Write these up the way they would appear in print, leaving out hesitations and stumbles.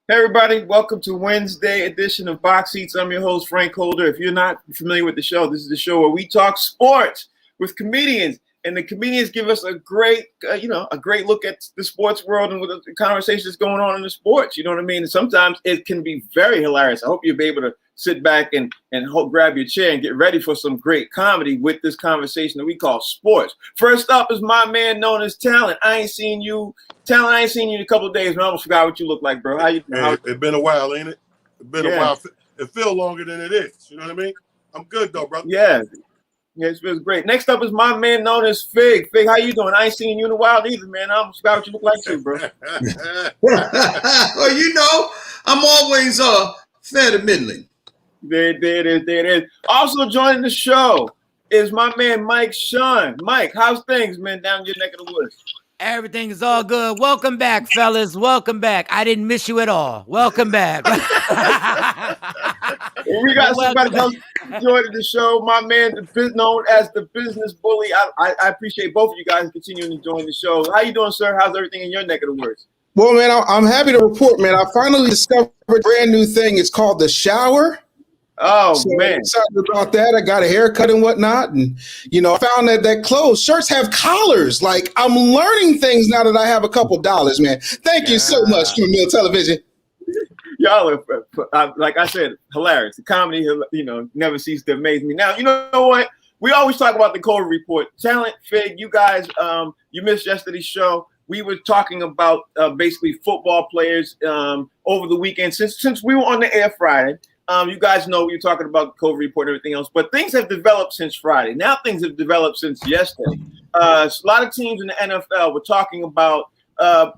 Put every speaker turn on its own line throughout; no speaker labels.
Hey everybody, welcome to Wednesday edition of Box Seats. I'm your host, Frank Holder. If you're not familiar with the show, this is the show where we talk sports with comedians, and the comedians give us a great look at the sports world and what the conversations going on in the sports. You know what I mean? And sometimes it can be very hilarious. I hope you'll be able to sit back and grab your chair and get ready for some great comedy with this conversation that we call sports. First up is my man known as Talent. I ain't seen you in a couple of days, man. I almost forgot what you look like, bro. How you?
It's been a while, ain't it? It's been a while. It feels longer than it is. You know what I mean? I'm good though, brother.
Yeah, it feels great. Next up is my man known as Fig. Fig, how you doing? I ain't seen you in a while either, man. I almost forgot what you look like too, bro.
Well, I'm always fair to middling.
There it is. Also joining the show is my man Mike Sean. Mike, how's things, man, down in your neck of the woods?
Everything is all good. Welcome back, fellas. Welcome back. I didn't miss you at all. Welcome back.
We got somebody else joining the show. My man, known as the business bully. I appreciate both of you guys continuing to join the show. How you doing, sir? How's everything in your neck of the woods?
Well, man, I'm happy to report, man. I finally discovered a brand new thing. It's called the shower.
Man,
I'm excited about that. I got a haircut and whatnot, and I found that shirts have collars. Like, I'm learning things now that I have a couple dollars, man. Thank you so much, Camille Television.
Y'all are, like I said, hilarious. The comedy, never ceases to amaze me. Now, you know what? We always talk about the COVID report. Talent, Fig, you guys, you missed yesterday's show. We were talking about basically football players over the weekend. Since we were on the air Friday. You guys know we were talking about the COVID report and everything else, but things have developed since Friday. Now things have developed since yesterday. A lot of teams in the NFL were talking about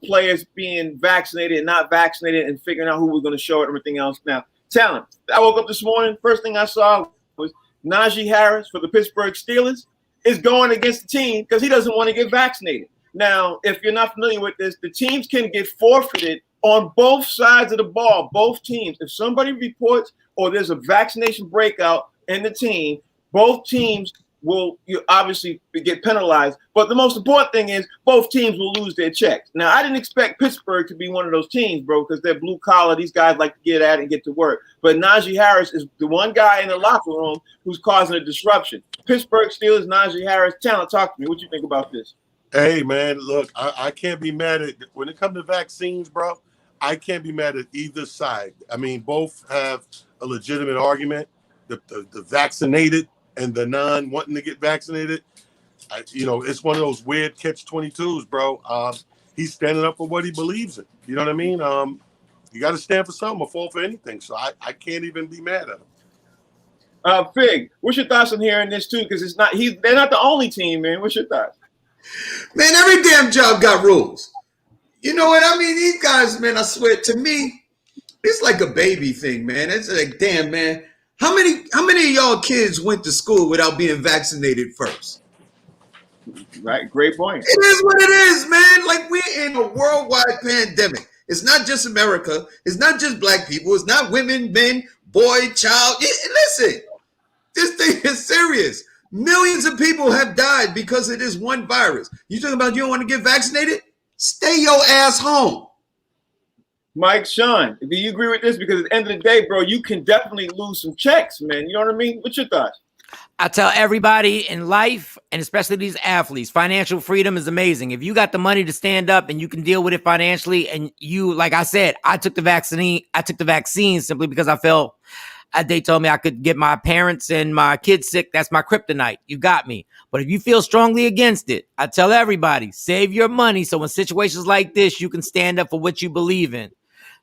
players being vaccinated and not vaccinated and figuring out who was going to show it and everything else. Now, Talent, I woke up this morning, first thing I saw was Najee Harris for the Pittsburgh Steelers is going against the team because he doesn't want to get vaccinated. Now, if you're not familiar with this, the teams can get forfeited on both sides of the ball, both teams. If somebody reports or there's a vaccination breakout in the team, both teams will obviously get penalized. But the most important thing is both teams will lose their checks. Now, I didn't expect Pittsburgh to be one of those teams, bro, because they're blue collar. These guys like to get at it and get to work. But Najee Harris is the one guy in the locker room who's causing a disruption. Pittsburgh Steelers, Najee Harris. Talent, talk to me. What you think about this?
Hey, man, look, I can't be mad at when it comes to vaccines, bro. I can't be mad at either side. I mean, both have a legitimate argument. The vaccinated and the non-wanting to get vaccinated. It's one of those weird catch-22s, bro. He's standing up for what he believes in. You know what I mean? You got to stand for something or fall for anything. So I can't even be mad at him.
Fig, what's your thoughts on hearing this too? Because they're not the only team, man. What's your thoughts?
Man, every damn job got rules. You know what I mean? These guys, man, I swear, to me, it's like a baby thing, man. It's like, damn, man, how many of y'all kids went to school without being vaccinated first?
Right, great point.
It is what it is, man. Like, we're in a worldwide pandemic. It's not just America. It's not just black people. It's not women, men, boy, child. Listen, this thing is serious. Millions of people have died because of this one virus. You talking about you don't want to get vaccinated? Stay your ass home.
Mike Sean, do you agree with this? Because at the end of the day, bro, you can definitely lose some checks, man. You know what I mean? What's your thoughts?
I tell everybody in life, and especially these athletes, financial freedom is amazing. If you got the money to stand up and you can deal with it financially, and you, like I said, I took the vaccine simply because I felt they told me I could get my parents and my kids sick. That's my kryptonite. You got me. But if you feel strongly against it, I tell everybody, save your money so in situations like this, you can stand up for what you believe in.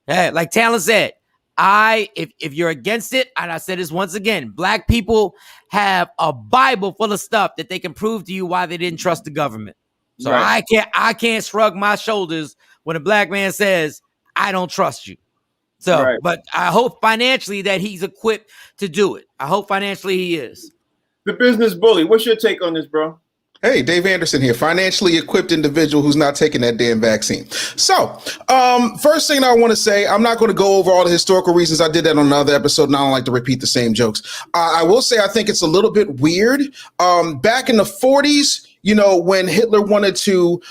Hey, like Talent said, if you're against it, and I said this once again, black people have a Bible full of stuff that they can prove to you why they didn't trust the government. So right. I can't shrug my shoulders when a black man says, I don't trust you. So, right. But I hope financially that he's equipped to do it. I hope financially he is.
The business bully, what's your take on this, bro?
Hey, Dave Anderson here, financially equipped individual who's not taking that damn vaccine. So, first thing I want to say, I'm not going to go over all the historical reasons. I did that on another episode, and I don't like to repeat the same jokes. I will say I think it's a little bit weird. Back in the 40s, when Hitler wanted to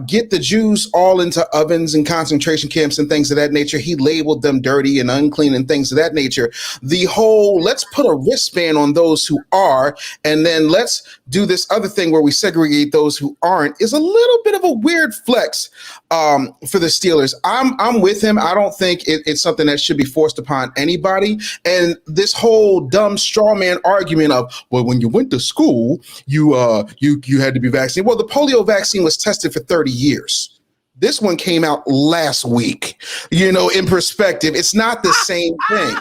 get the Jews all into ovens and concentration camps and things of that nature, he labeled them dirty and unclean and things of that nature. The whole let's put a wristband on those who are, and then let's do this other thing where we segregate those who aren't is a little bit of a weird flex for the Steelers. I'm with him. I don't think it's something that should be forced upon anybody. And this whole dumb straw man argument of, well, when you went to school, you had to be vaccinated. Well, the polio vaccine was tested for 30 years. This one came out last week. In perspective, it's not the same thing.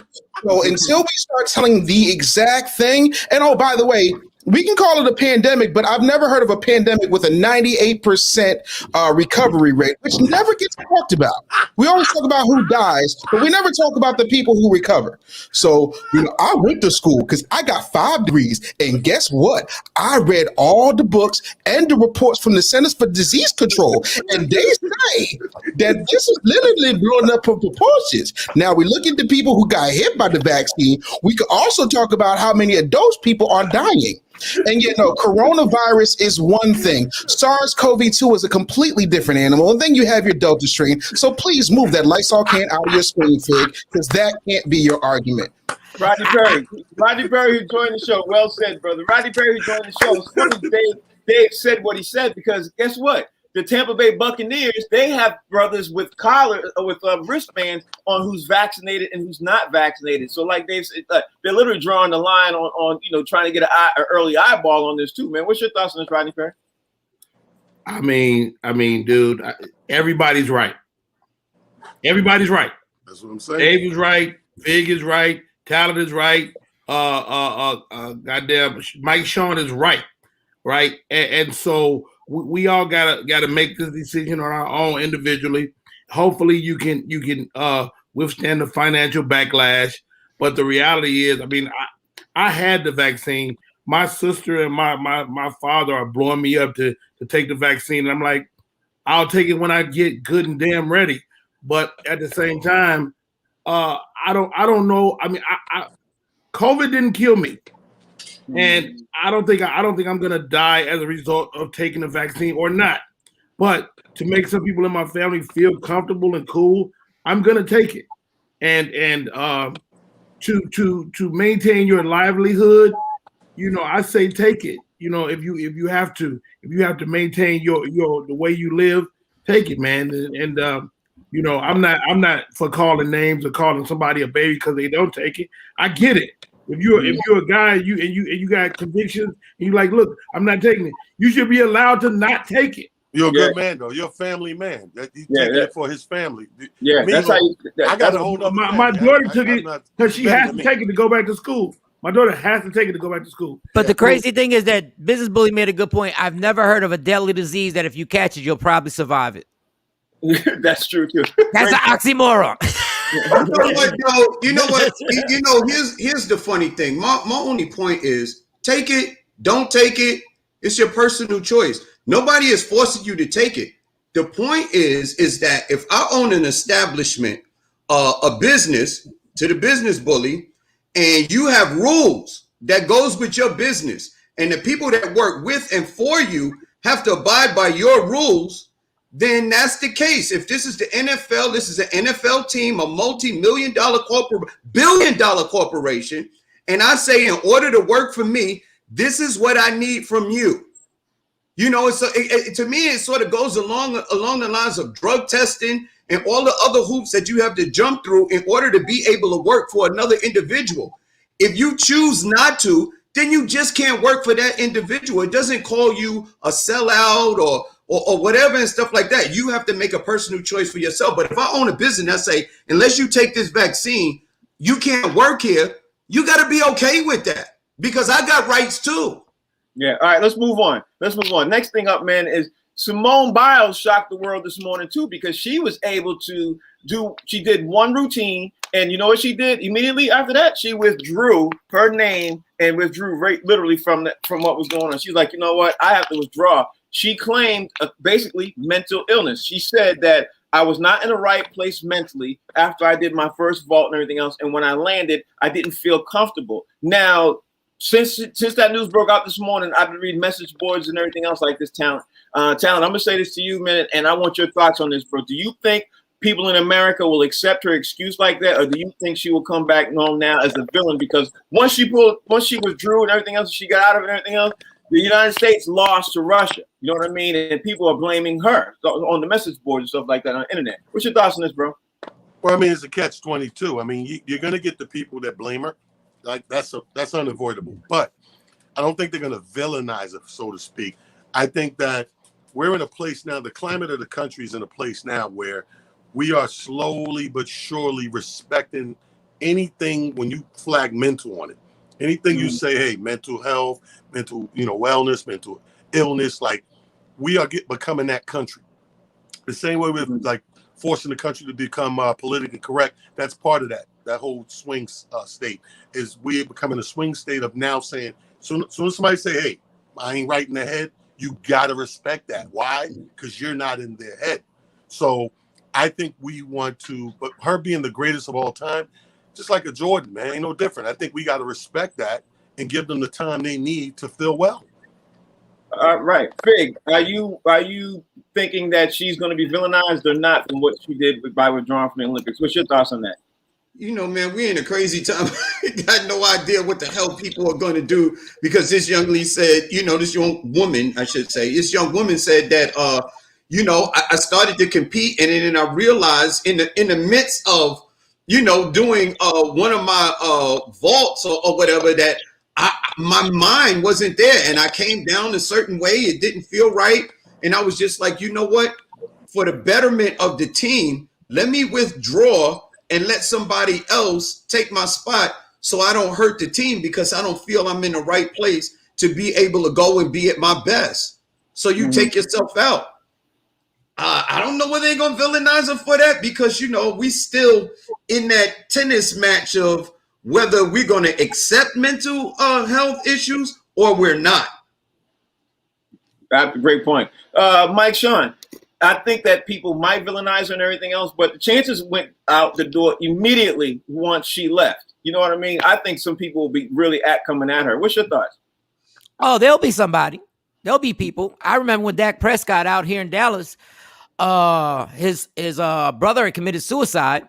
So until we start telling the exact thing, and oh, by the way, we can call it a pandemic, but I've never heard of a pandemic with a 98% recovery rate, which never gets talked about. We always talk about who dies, but we never talk about the people who recover. So, I went to school because I got 5 degrees, and guess what? I read all the books and the reports from the Centers for Disease Control, and they say that this is literally blowing up from proportions. Now, we look at the people who got hit by the vaccine. We could also talk about how many of those people are dying. And coronavirus is one thing. SARS-CoV-2 is a completely different animal. And then you have your Delta strain. So please move that Lysol can out of your screen, Fig, because that can't be your argument.
Rodney Perry, who joined the show. Well said, brother. Rodney Perry, who joined the show. It's funny Dave said what he said, because guess what? The Tampa Bay Buccaneers, they have brothers with wristbands on who's vaccinated and who's not vaccinated. So, like Dave said, they're literally drawing the line on trying to get an early eyeball on this too, man. What's your thoughts on this, Rodney Perry?
I mean, dude, everybody's right. Everybody's right.
That's what I'm saying.
Dave is right. Fig is right. Talent is right. Goddamn, Mike Sean is right. Right, and so we all gotta make this decision on our own individually. Hopefully, you can withstand the financial backlash. But the reality is, I had the vaccine. My sister and my father are blowing me up to take the vaccine, and I'm like, I'll take it when I get good and damn ready. But at the same time, I don't know. COVID didn't kill me. And I don't think I'm gonna die as a result of taking the vaccine or not. But to make some people in my family feel comfortable and cool, I'm gonna take it. And to maintain your livelihood, I say take it. If you have to maintain your the way you live, take it, man. And I'm not for calling names or calling somebody a baby because they don't take it. I get it. If you're a guy and you got convictions and you like, look, I'm not taking it. You should be allowed to not take it.
You're a good man, though. You're a family man. He's taking it for his family.
Yeah,
that's how I got to hold up.
My daughter took it because she has to take it to go back to school. My daughter has to take it to go back to school.
But the crazy thing is that Business Bully made a good point. I've never heard of a deadly disease that if you catch it, you'll probably survive it.
That's true too.
That's an oxymoron.
You know what? Here's the funny thing. My only point is, take it, don't take it. It's your personal choice. Nobody is forcing you to take it. The point is that if I own an establishment, a business, to the Business Bully, and you have rules that goes with your business, and the people that work with and for you have to abide by your rules, then that's the case. If this is the NFL, this is an NFL team, a multi-billion-dollar corporation, and I say, in order to work for me, this is what I need from you. To me, it sort of goes along the lines of drug testing and all the other hoops that you have to jump through in order to be able to work for another individual. If you choose not to, then you just can't work for that individual. It doesn't call you a sellout or whatever and stuff like that. You have to make a personal choice for yourself. But if I own a business, I say, unless you take this vaccine, you can't work here. You got to be okay with that, because I got rights too.
Yeah. All right, let's move on. Next thing up, man, is Simone Biles shocked the world this morning too, because she was able to she did one routine, and you know what she did immediately after that? She withdrew her name and withdrew literally from what was going on. She's like, you know what? I have to withdraw. She claimed basically mental illness. She said that I was not in the right place mentally after I did my first vault and everything else. And when I landed, I didn't feel comfortable. Now, since that news broke out this morning, I've been reading message boards and everything else like this. Talent, I'm gonna say this to you, man, and I want your thoughts on this, bro. Do you think people in America will accept her excuse like that, or do you think she will come back known now as a villain? Because once she withdrew and everything else, she got out of it and everything else, the United States lost to Russia. You know what I mean? And people are blaming her on the message boards and stuff like that on the internet. What's your thoughts on this, bro?
Well, I mean, it's a catch-22. I mean, you're going to get the people that blame her. Like, that's unavoidable. But I don't think they're going to villainize her, so to speak. I think that we're in a place now, the climate of the country is in a place now where we are slowly but surely respecting anything when you flag mental on it. Anything you say, hey, mental health, mental, wellness, mental illness, like we are becoming that country. The same way with like forcing the country to become politically correct. That's part of that whole swing state is we're becoming a swing state of now saying, soon as somebody say, hey, I ain't right in the head, you got to respect that. Why? Because you're not in their head. So I think we want to, but her being the greatest of all time, just like a Jordan, man, ain't no different. I think we got to respect that and give them the time they need to feel well.
Right. Fig, are you thinking that she's going to be villainized or not from what she did by withdrawing from the Olympics? What's your thoughts on that?
Man, we're in a crazy time. Got no idea what the hell people are going to do because this young lady said, this young woman, I should say, this young woman said that, I started to compete and then I realized in the midst of, doing one of my vaults or whatever that my mind wasn't there and I came down a certain way. It didn't feel right. And I was just like, you know what? For the betterment of the team, let me withdraw and let somebody else take my spot so I don't hurt the team because I don't feel I'm in the right place to be able to go and be at my best. So you take yourself out. I don't know whether they're going to villainize her for that because, we still in that tennis match of whether we're going to accept mental health issues or we're not.
That's a great point. Mike Sean, I think that people might villainize her and everything else, but the chances went out the door immediately once she left. You know what I mean? I think some people will be really coming at her. What's your thoughts?
Oh, there'll be somebody. There'll be people. I remember when Dak Prescott out here in Dallas, his brother had committed suicide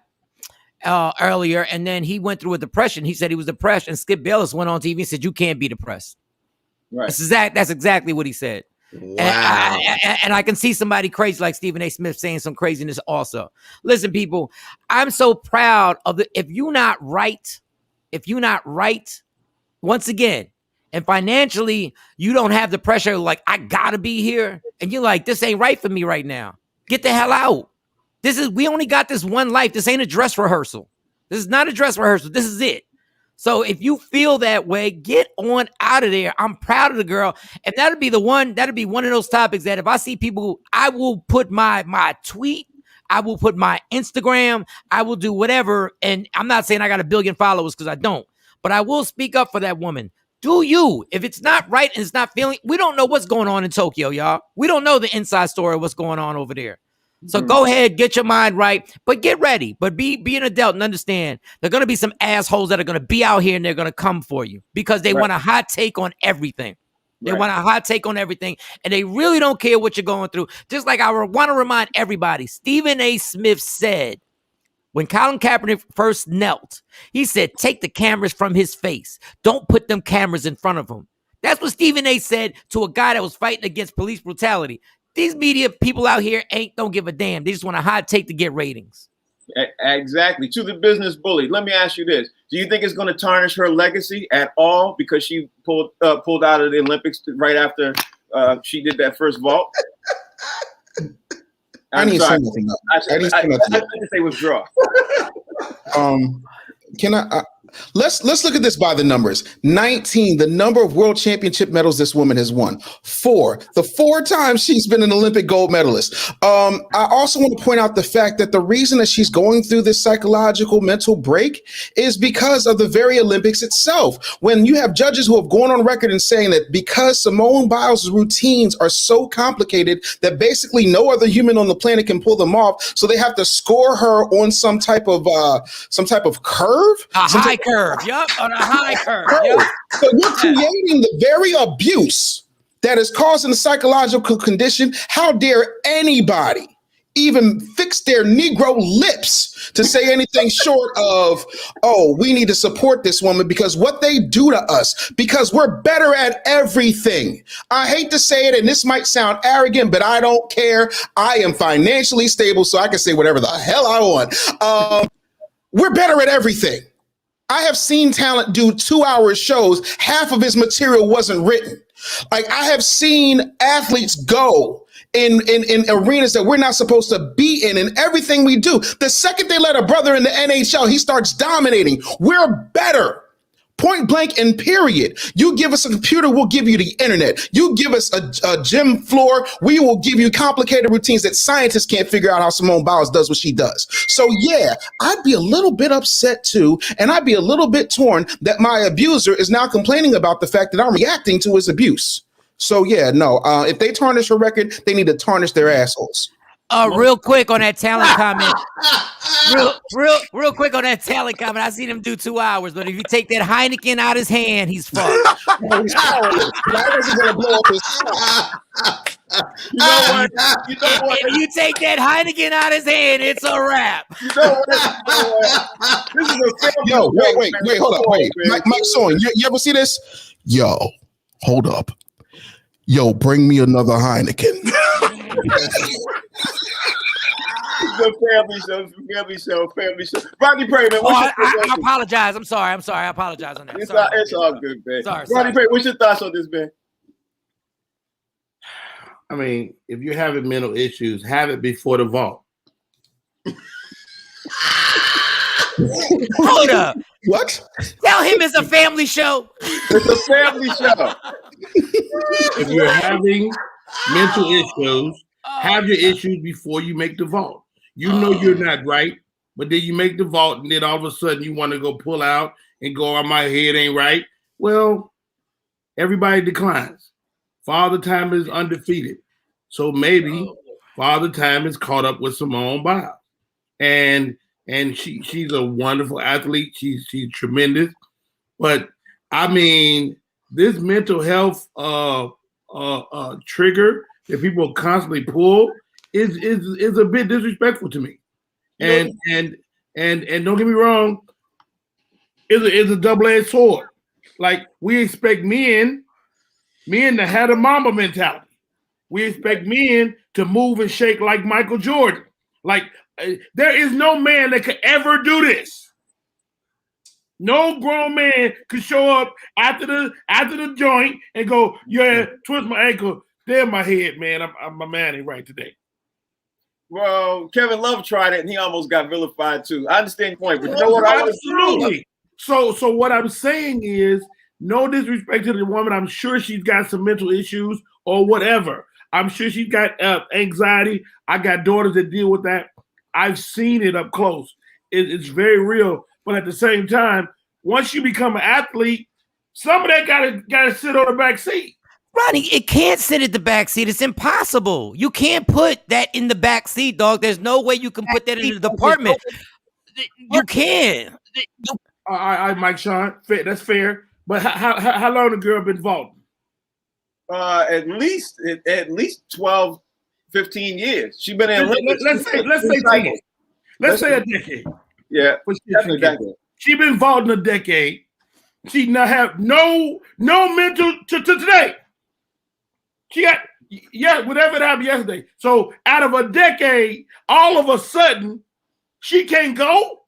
earlier, and then he went through a depression. He said he was depressed, and Skip Bayless went on TV and said, "You can't be depressed."
Right.
That's exactly what he said.
Wow.
And I can see somebody crazy like Stephen A. Smith saying some craziness also. Listen, people, I'm so proud of if you're not right, once again, and financially, you don't have the pressure like, I gotta be here. And you're like, this ain't right for me right now. Get the hell out. We only got this one life. This ain't a dress rehearsal. This is not a dress rehearsal. This is it. So if you feel that way, get on out of there. I'm proud of the girl. And that'll be one of those topics that if I see people, I will put my tweet, I will put my Instagram, I will do whatever. And I'm not saying I got 1 billion followers because I don't, but I will speak up for that woman. Do you? If it's not right and it's not feeling, we don't know what's going on in Tokyo, y'all. We don't know the inside story of what's going on over there. So go ahead, get your mind right, but get ready. But be an adult and understand there are going to be some assholes that are going to be out here and they're going to come for you because they want a hot take on everything. They want a hot take on everything, and they really don't care what you're going through. Just like I want to remind everybody, Stephen A. Smith said when Colin Kaepernick first knelt, he said, take the cameras from his face. Don't put them cameras in front of him. That's what Stephen A. said to a guy that was fighting against police brutality. These media people out here don't give a damn. They just want a hot take to get ratings.
Exactly. To the business bully, let me ask you this. Do you think it's going to tarnish her legacy at all because she pulled out of the Olympics right after she did that first vault?
I need to say nothing. I need to
say withdraw.
Can I? Let's look at this by the numbers. 19, the number of world championship medals this woman has won. 4, the 4 times she's been an Olympic gold medalist. I also want to point out the fact that the reason that she's going through this psychological mental break is because of the very Olympics itself. When you have judges who have gone on record and saying that because Simone Biles' routines are so complicated that basically no other human on the planet can pull them off, so they have to score her on some type of curve,
a high curve. Yup, on a high curve. Yup.
So you're creating the very abuse that is causing the psychological condition. How dare anybody even fix their Negro lips to say anything short of, oh, we need to support this woman because what they do to us, because we're better at everything. I hate to say it, and this might sound arrogant, but I don't care. I am financially stable, so I can say whatever the hell I want. We're better at everything. I have seen talent do 2-hour shows. Half of his material wasn't written. Like, I have seen athletes go in arenas that we're not supposed to be in, and everything we do. The second they let a brother in the NHL, he starts dominating. We're better. Point blank and period. You give us a computer, we'll give you the internet. You give us a gym floor, we will give you complicated routines that scientists can't figure out how Simone Biles does what she does. So yeah, I'd be a little bit upset too, and I'd be a little bit torn that my abuser is now complaining about the fact that I'm reacting to his abuse. So yeah, no, if they tarnish her record, they need to tarnish their assholes.
Real quick on that talent comment. Real quick on that talent comment. I seen him do 2 hours, but if you take that Heineken out his hand, he's fucked.
I wasn't gonna blow up his
You know what?
If you take that Heineken out his hand, it's a wrap.
You know what? This is a family.
Yo, wait, hold up, wait. Mike Soin, you ever see this? Yo, hold up. Yo, bring me another Heineken.
Family show. Rodney Perry, man.
I apologize. I'm sorry. I apologize on that.
It's all good, man.
Sorry.
Rodney Perry, what's your thoughts on this, man?
I mean, if you're having mental issues, have it before the vault.
Hold up.
What?
Tell him it's a family show.
It's a family show.
If you're having mental issues, have your issues before you make the vault. You know you're not right, but then you make the vault, and then all of a sudden you want to go pull out and go, oh, my head ain't right. Well, everybody declines. Father Time is undefeated. So maybe Father Time is caught up with Simone Biles. And she's a wonderful athlete. She's tremendous. But I mean, this mental health trigger that people constantly pull is a bit disrespectful to me. And don't get me wrong, it's a double-edged sword. Like, we expect men to have a mama mentality. We expect men to move and shake like Michael Jordan. Like, there is no man that could ever do this. No grown man could show up after the joint and go, yeah, twist my ankle. Damn my head, man. My man ain't right today.
Well, Kevin Love tried it and he almost got vilified too. I understand your point, but you know what?
Absolutely. So what I'm saying is, no disrespect to the woman. I'm sure she's got some mental issues or whatever. I'm sure she's got anxiety. I got daughters that deal with that. I've seen it up close. It's very real. But at the same time, once you become an athlete, some of that gotta sit on the back seat.
Ronnie, it can't sit at the back seat. It's impossible. You can't put that in the back seat, dog. There's no way you can put that in the department. You can.
All right, Mike Sean, that's fair. But how long the girl been involved?
At least 12, 15 years. She's been in.
Let's say 10. Let's say a decade.
Yeah, definitely a decade.
She been involved in a decade. She not have no mental to today. She got whatever that happened yesterday. So out of a decade, all of a sudden, she can't go.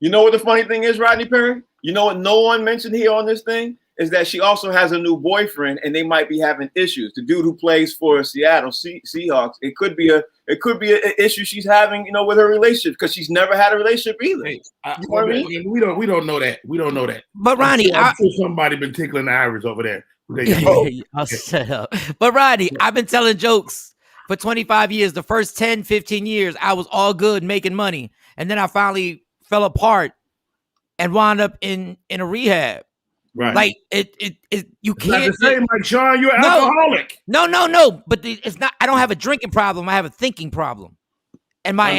You know what the funny thing is, Rodney Perry? You know what no one mentioned here on this thing is that she also has a new boyfriend, and they might be having issues. The dude who plays for Seattle Seahawks, it could be an issue she's having, with her relationship because she's never had a relationship either.
Hey, you know what I mean? We don't know that. We don't know that.
But Ronnie,
I'm sure somebody been tickling the iris over there.
I'll shut up. But Ronnie, I've been telling jokes for 25 years. The first 10, 15 years, I was all good making money, and then I finally fell apart and wound up in a rehab.
Right.
Like it you can't.
Not the same, like Sean, you're an alcoholic.
No. But it's not. I don't have a drinking problem. I have a thinking problem, and my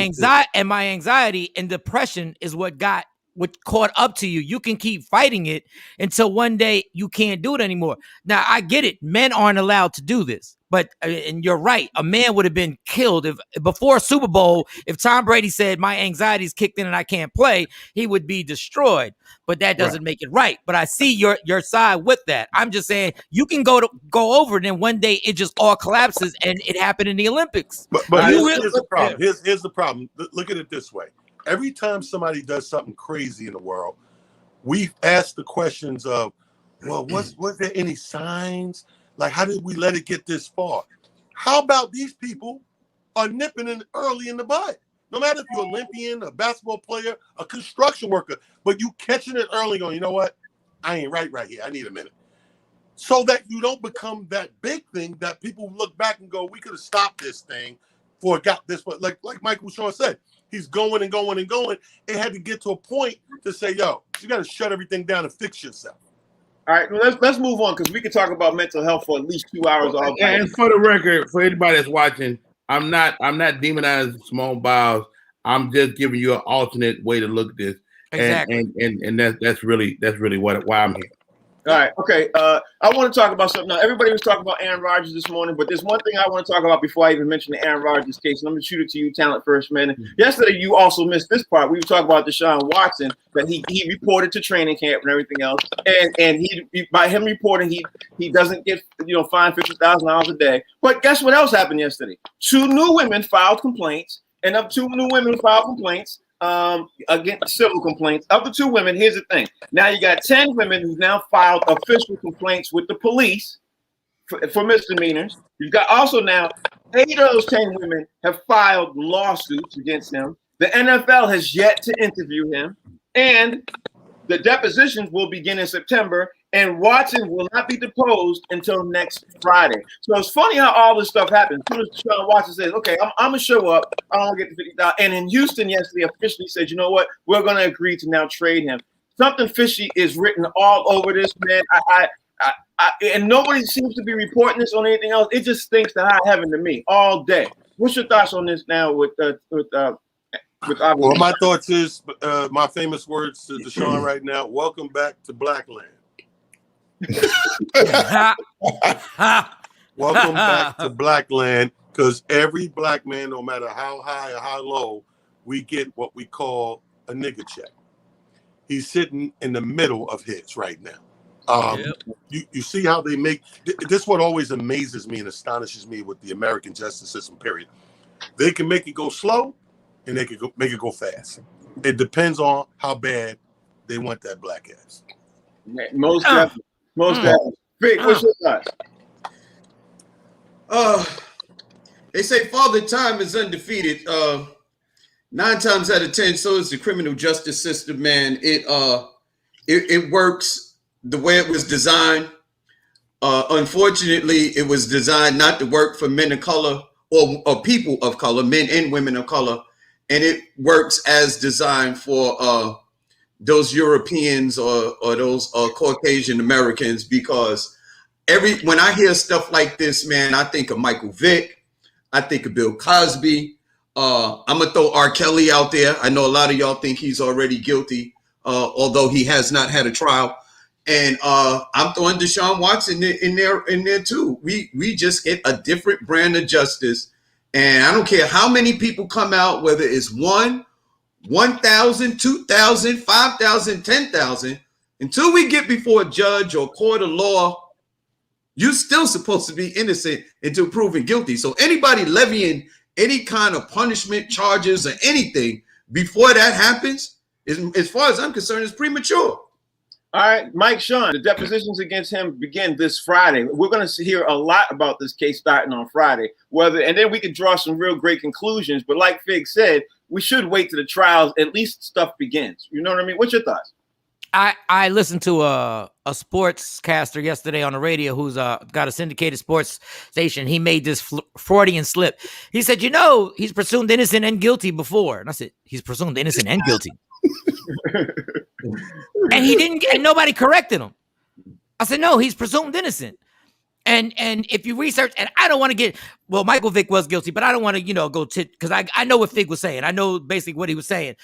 anxiety and depression is what got caught up to you. You can keep fighting it until one day you can't do it anymore. Now, I get it. Men aren't allowed to do this. But, and you're right, a man would have been killed if before Super Bowl, if Tom Brady said my anxiety's kicked in and I can't play, he would be destroyed. But that doesn't make it right. But I see your side with that. I'm just saying you can go over and then one day it just all collapses, and it happened in the Olympics.
But here's the problem. Here's the problem. Look at it this way. Every time somebody does something crazy in the world, we ask the questions of, well, was there any signs? Like, how did we let it get this far? How about these people are nipping in early in the bud? No matter if you're an Olympian, a basketball player, a construction worker, but you catching it early going, you know what? I ain't right here. I need a minute. So that you don't become that big thing that people look back and go, we could have stopped this thing before it got this. But like Michael Shaw said, he's going and going and going. It had to get to a point to say, yo, you got to shut everything down and fix yourself.
All right, well, let's move on because we could talk about mental health for at least 2 hours. All
and for the record, for anybody that's watching, I'm not demonizing Simone Biles. I'm just giving you an alternate way to look at this.
Exactly.
And that's really why I'm here.
All right, okay. I want to talk about something now. Everybody was talking about Aaron Rodgers this morning, but there's one thing I want to talk about before I even mention the Aaron Rodgers case. And I'm going to shoot it to you, Talent First, man. Yesterday, you also missed this part. We were talking about Deshaun Watson, that he reported to training camp and everything else. And he by him reporting, he doesn't get fined $50,000 a day. But guess what else happened yesterday? 2 new women filed complaints, and of 2 new women who filed complaints, against civil complaints. Of the 2 women, here's the thing. Now you got 10 women who've now filed official complaints with the police for misdemeanors. You've got also now 8 of those 10 women have filed lawsuits against him. The NFL has yet to interview him, and the depositions will begin in September, and Watson will not be deposed until next Friday. So it's funny how all this stuff happens. As soon as Deshaun Watson says, okay, I'm going to show up. I don't want to get the $50,000. And in Houston yesterday officially said, you know what? We're going to agree to now trade him. Something fishy is written all over this, man. And nobody seems to be reporting this on anything else. It just stinks to high heaven to me all day. What's your thoughts on this now with
Well, my thoughts is my famous words to Deshaun right now. Welcome back to Blackland. Welcome back to Blackland, because every black man, no matter how high or how low, we get what we call a nigga check. He's sitting in the middle of his right now. You see how they make this? What always amazes me and astonishes me with the American justice system, period. They can make it go slow and they can make it go fast. It depends on how bad they want that black ass.
Most definitely. Big, what's your thoughts?
They say Father Time is undefeated. 9 times out of 10, so is the criminal justice system, man. It works the way it was designed. Unfortunately, it was designed not to work for men of color or people of color, men and women of color. And it works as designed for those Europeans or those Caucasian Americans, because when I hear stuff like this, man, I think of Michael Vick, I think of Bill Cosby. I'm gonna throw R. Kelly out there. I know a lot of y'all think he's already guilty, although he has not had a trial. And I'm throwing Deshaun Watson in there too. We just get a different brand of justice, and I don't care how many people come out, whether it's 1,000, 2,000, 5,000, 10,000, until we get before a judge or court of law, you're still supposed to be innocent until proven guilty. So anybody levying any kind of punishment, charges, or anything before that happens, as far as I'm concerned, is premature.
All right, Mike Sean, the depositions against him begin this Friday. We're going to hear a lot about this case starting on Friday. And then we can draw some real great conclusions. But like Fig said, we should wait till the trials, at least stuff begins. You know what I mean? What's your thoughts?
I listened to a sportscaster yesterday on the radio who's got a syndicated sports station. He made this Freudian slip. He said, he's presumed innocent and guilty before. And I said, he's presumed innocent and guilty. And he didn't get, and nobody corrected him. I said, no, he's presumed innocent. And if you research, and I don't want to get, well, Michael Vick was guilty, but I don't want to, go to, because I know what Vick was saying. I know basically what he was saying.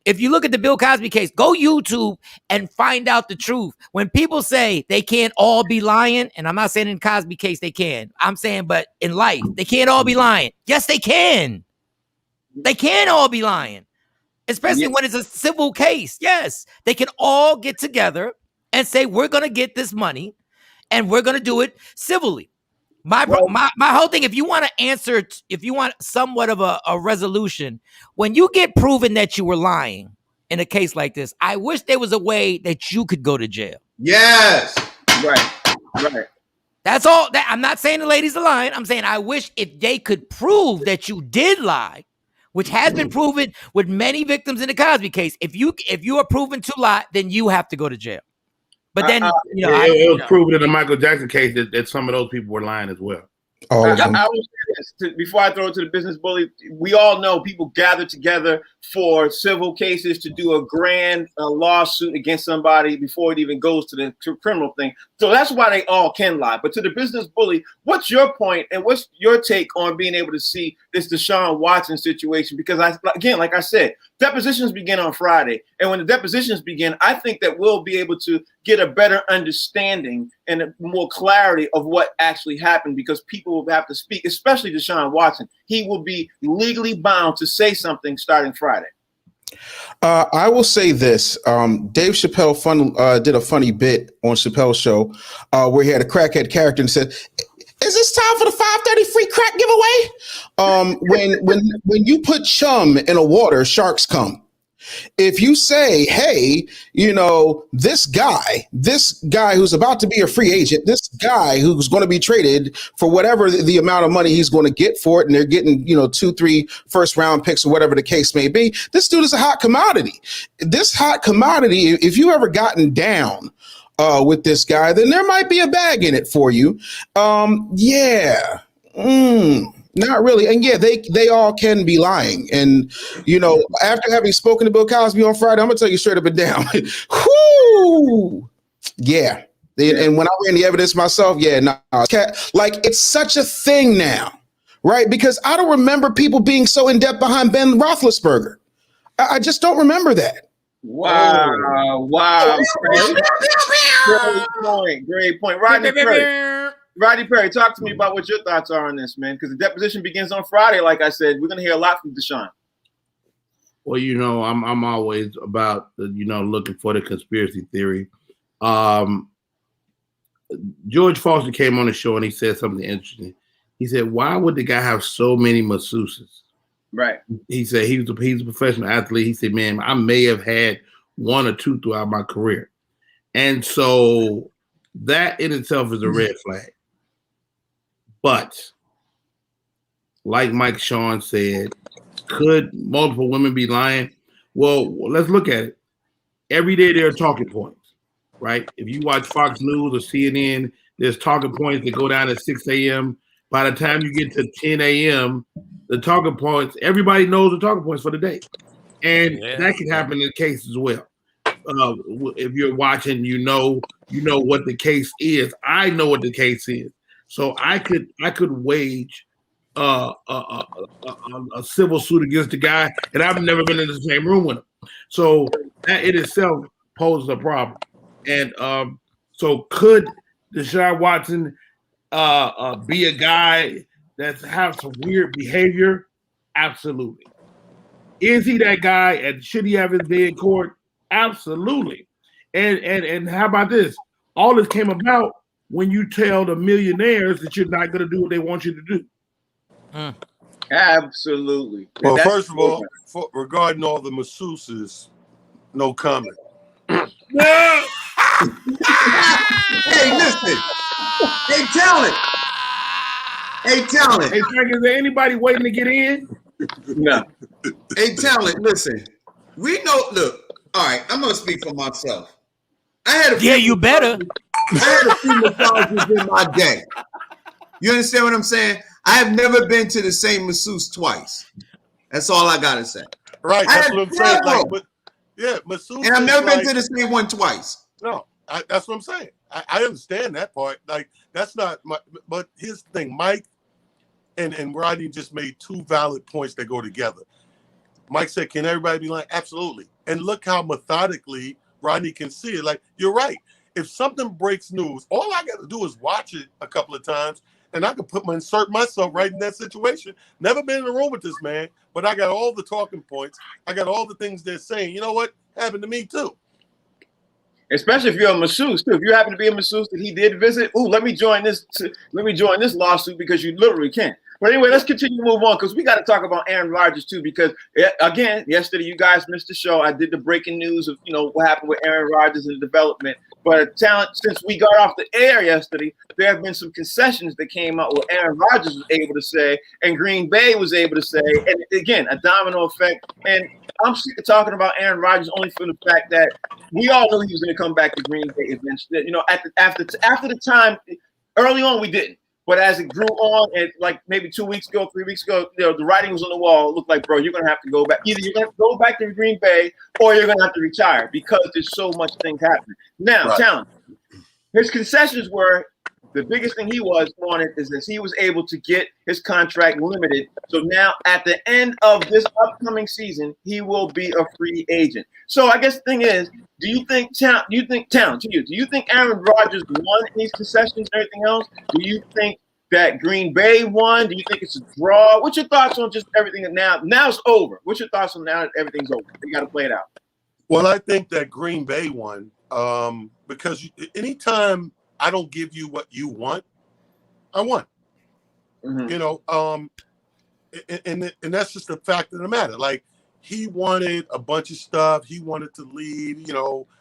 If you look at the Bill Cosby case, go YouTube and find out the truth. When people say they can't all be lying, and I'm not saying in Cosby case they can, I'm saying, but in life, they can't all be lying. Yes, they can. They can all be lying, especially when it's a civil case. Yes, they can all get together and say, we're going to get this money and we're going to do it civilly. My whole thing, if you want to answer, if you want somewhat of a resolution, when you get proven that you were lying in a case like this, I wish there was a way that you could go to jail.
Yes.
Right.
That's all. I'm not saying the ladies are lying. I'm saying I wish if they could prove that you did lie, which has been proven with many victims in the Cosby case. If you are proven to lie, then you have to go to jail. But then,
it was proven in the Michael Jackson case that some of those people were lying as well.
I will say this before I throw it to the business bully. We all know people gather together for civil cases to do a grand lawsuit against somebody before it even goes to the criminal thing. So that's why they all can lie. But to the business bully, what's your point and what's your take on being able to see this Deshaun Watson situation? Because like I said, depositions begin on Friday. And when the depositions begin, I think that we'll be able to get a better understanding and more clarity of what actually happened, because people will have to speak, especially Deshaun Watson. He will be legally bound to say something starting Friday.
I will say this. Dave Chappelle did a funny bit on Chappelle's show where he had a crackhead character and said, "Is this time for the 5:30 free crack giveaway?" When you put chum in a water, sharks come. If you say, hey, this guy who's about to be a free agent, this guy who's going to be traded for whatever the amount of money he's going to get for it, and they're getting, 2-3 first round picks or whatever the case may be, this dude is a hot commodity. This hot commodity, if you ever gotten down with this guy, then there might be a bag in it for you. Not really. And they all can be lying. And, after having spoken to Bill Cosby on Friday, I'm going to tell you straight up and down. Whoo! Yeah. And when I ran the evidence myself, it's such a thing now, right? Because I don't remember people being so in depth behind Ben Roethlisberger. I just don't remember that.
Wow. Great point. Rodney Perry, talk to me about what your thoughts are on this, man, because the deposition begins on Friday. Like I said, we're going to hear a lot from Deshaun.
Well, I'm always about, looking for the conspiracy theory. George Foster came on the show and he said something interesting. He said, why would the guy have so many masseuses?
Right.
He said he's a professional athlete. He said, man, I may have had one or two throughout my career. And so that in itself is a red flag. But like Mike Sean said, could multiple women be lying? Well, let's look at it. Every day there are talking points, right? If you watch Fox News or CNN, there's talking points that go down at 6 a.m. By the time you get to 10 a.m., the talking points, everybody knows the talking points for the day. And that can happen in the case as well. If you're watching, you know what the case is. I know what the case is. So I could wage a civil suit against the guy, and I've never been in the same room with him. So that in itself poses a problem. And so could Deshaun Watson be a guy that has some weird behavior? Absolutely. Is he that guy, and should he have his day in court? Absolutely. And how about this? All this came about when you tell the millionaires that you're not going to do what they want you to do.
Absolutely.
Well, first of all, regarding all the masseuses, no comment.
Hey, listen. Hey, talent. Hey,
Frank, is there anybody waiting to get in?
No.
Hey, talent, listen. We know, look, all right, I'm going to speak for myself.
You better.
I had a few massages in my day. You understand what I'm saying? I have never been to the same masseuse twice. That's all I got to say.
Right, that's what I'm saying. Masseuse.
And I've never been to the same one twice.
No, that's what I'm saying. I understand that part. Like, that's not my, but here's the thing, Mike and Rodney just made two valid points that go together. Mike said, can everybody be like, absolutely. And look how methodically Rodney can see it. Like, you're right. If something breaks news, all I got to do is watch it a couple of times, and I can insert myself right in that situation. Never been in a room with this man, but I got all the talking points. I got all the things they're saying. You know what? Happened to me too.
Especially if you're a masseuse too. If you happen to be a masseuse that he did visit, let me join this lawsuit because you literally can't. But anyway, let's continue to move on because we got to talk about Aaron Rodgers too. Because again, yesterday you guys missed the show. I did the breaking news of what happened with Aaron Rodgers and the development. But talent, since we got off the air yesterday, there have been some concessions that came out where Aaron Rodgers was able to say and Green Bay was able to say, and again, a domino effect. And I'm sick of talking about Aaron Rodgers only for the fact that we all knew he was going to come back to Green Bay eventually. After the time, early on we didn't. But as it grew on, and like maybe 2 weeks ago, 3 weeks ago, the writing was on the wall. It looked like, bro, you're going to have to go back. Either you're going to go back to Green Bay or you're going to have to retire because there's so much things happening. Now,
Right.
Talent, his concessions were the biggest thing he wanted is that he was able to get his contract limited. So now at the end of this upcoming season, he will be a free agent. So I guess the thing is, do you think Aaron Rodgers won these concessions and everything else? Do you think that Green Bay won? Do you think it's a draw? What's your thoughts on just everything now? Now it's over. What's your thoughts on now that everything's over? You got to play it out.
Well, I think that Green Bay won because anytime I don't give you what you want, I won.
Mm-hmm.
And that's just the fact of the matter. Like, he wanted a bunch of stuff. He wanted to leave.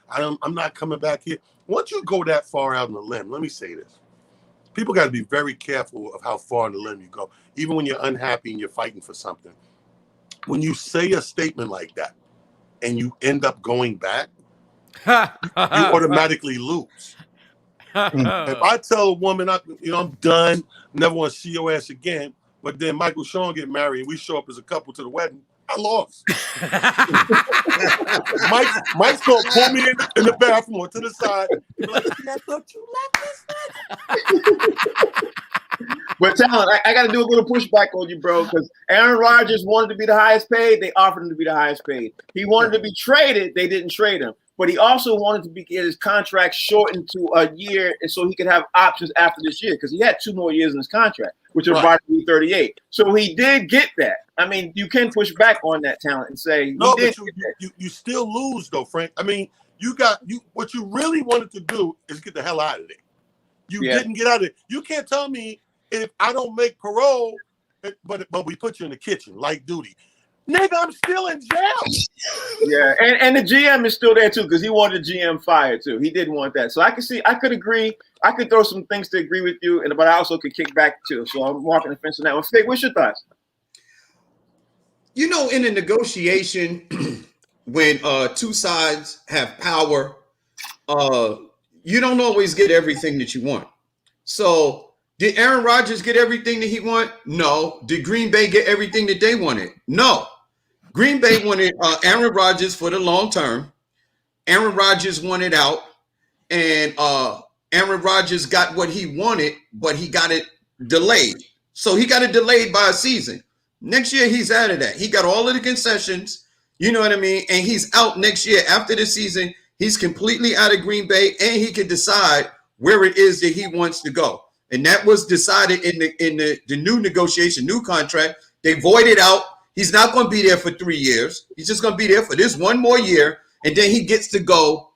I'm not coming back here. Once you go that far out on the limb, let me say this. People got to be very careful of how far on the limb you go, even when you're unhappy and you're fighting for something. When you say a statement like that and you end up going back, you automatically lose. If I tell a woman, I'm done, never want to see your ass again, but then Michael Sean get married and we show up as a couple to the wedding, I lost. Mike's gonna pull me in the bathroom or to the side and be like, I thought you left this.
But Talent, I got to do a little pushback on you, bro, because Aaron Rodgers wanted to be the highest paid. They offered him to be the highest paid. He wanted to be traded. They didn't trade him. But he also wanted to get his contract shortened to a year and so he could have options after this year because he had 2 more years in his contract, which was about to be 38. So he did get that. I mean, you can push back on that, Talent, and say,
no, but you still lose, though, Frank. I mean, what you really wanted to do is get the hell out of there. You didn't get out of it. You can't tell me if I don't make parole, but we put you in the kitchen, light duty. Nigga, I'm still in jail.
Yeah, and the GM is still there too because he wanted the GM fired too. He didn't want that. So I could agree. I could throw some things to agree with you, but I also could kick back too. So I'm walking the fence on that one. Fig, what's your thoughts?
In a negotiation, when two sides have power, you don't always get everything that you want. So did Aaron Rodgers get everything that he wanted? No. Did Green Bay get everything that they wanted? No. Green Bay wanted Aaron Rodgers for the long term. Aaron Rodgers wanted out, and Aaron Rodgers got what he wanted, but he got it delayed. So he got it delayed by a season. Next year, he's out of that. He got all of the concessions, you know what I mean? And he's out next year. After the season, he's completely out of Green Bay, and he can decide where it is that he wants to go. And that was decided in the new negotiation, new contract. They voided out. He's not going to be there for 3 years. He's just going to be there for this 1 more year. And then he gets to go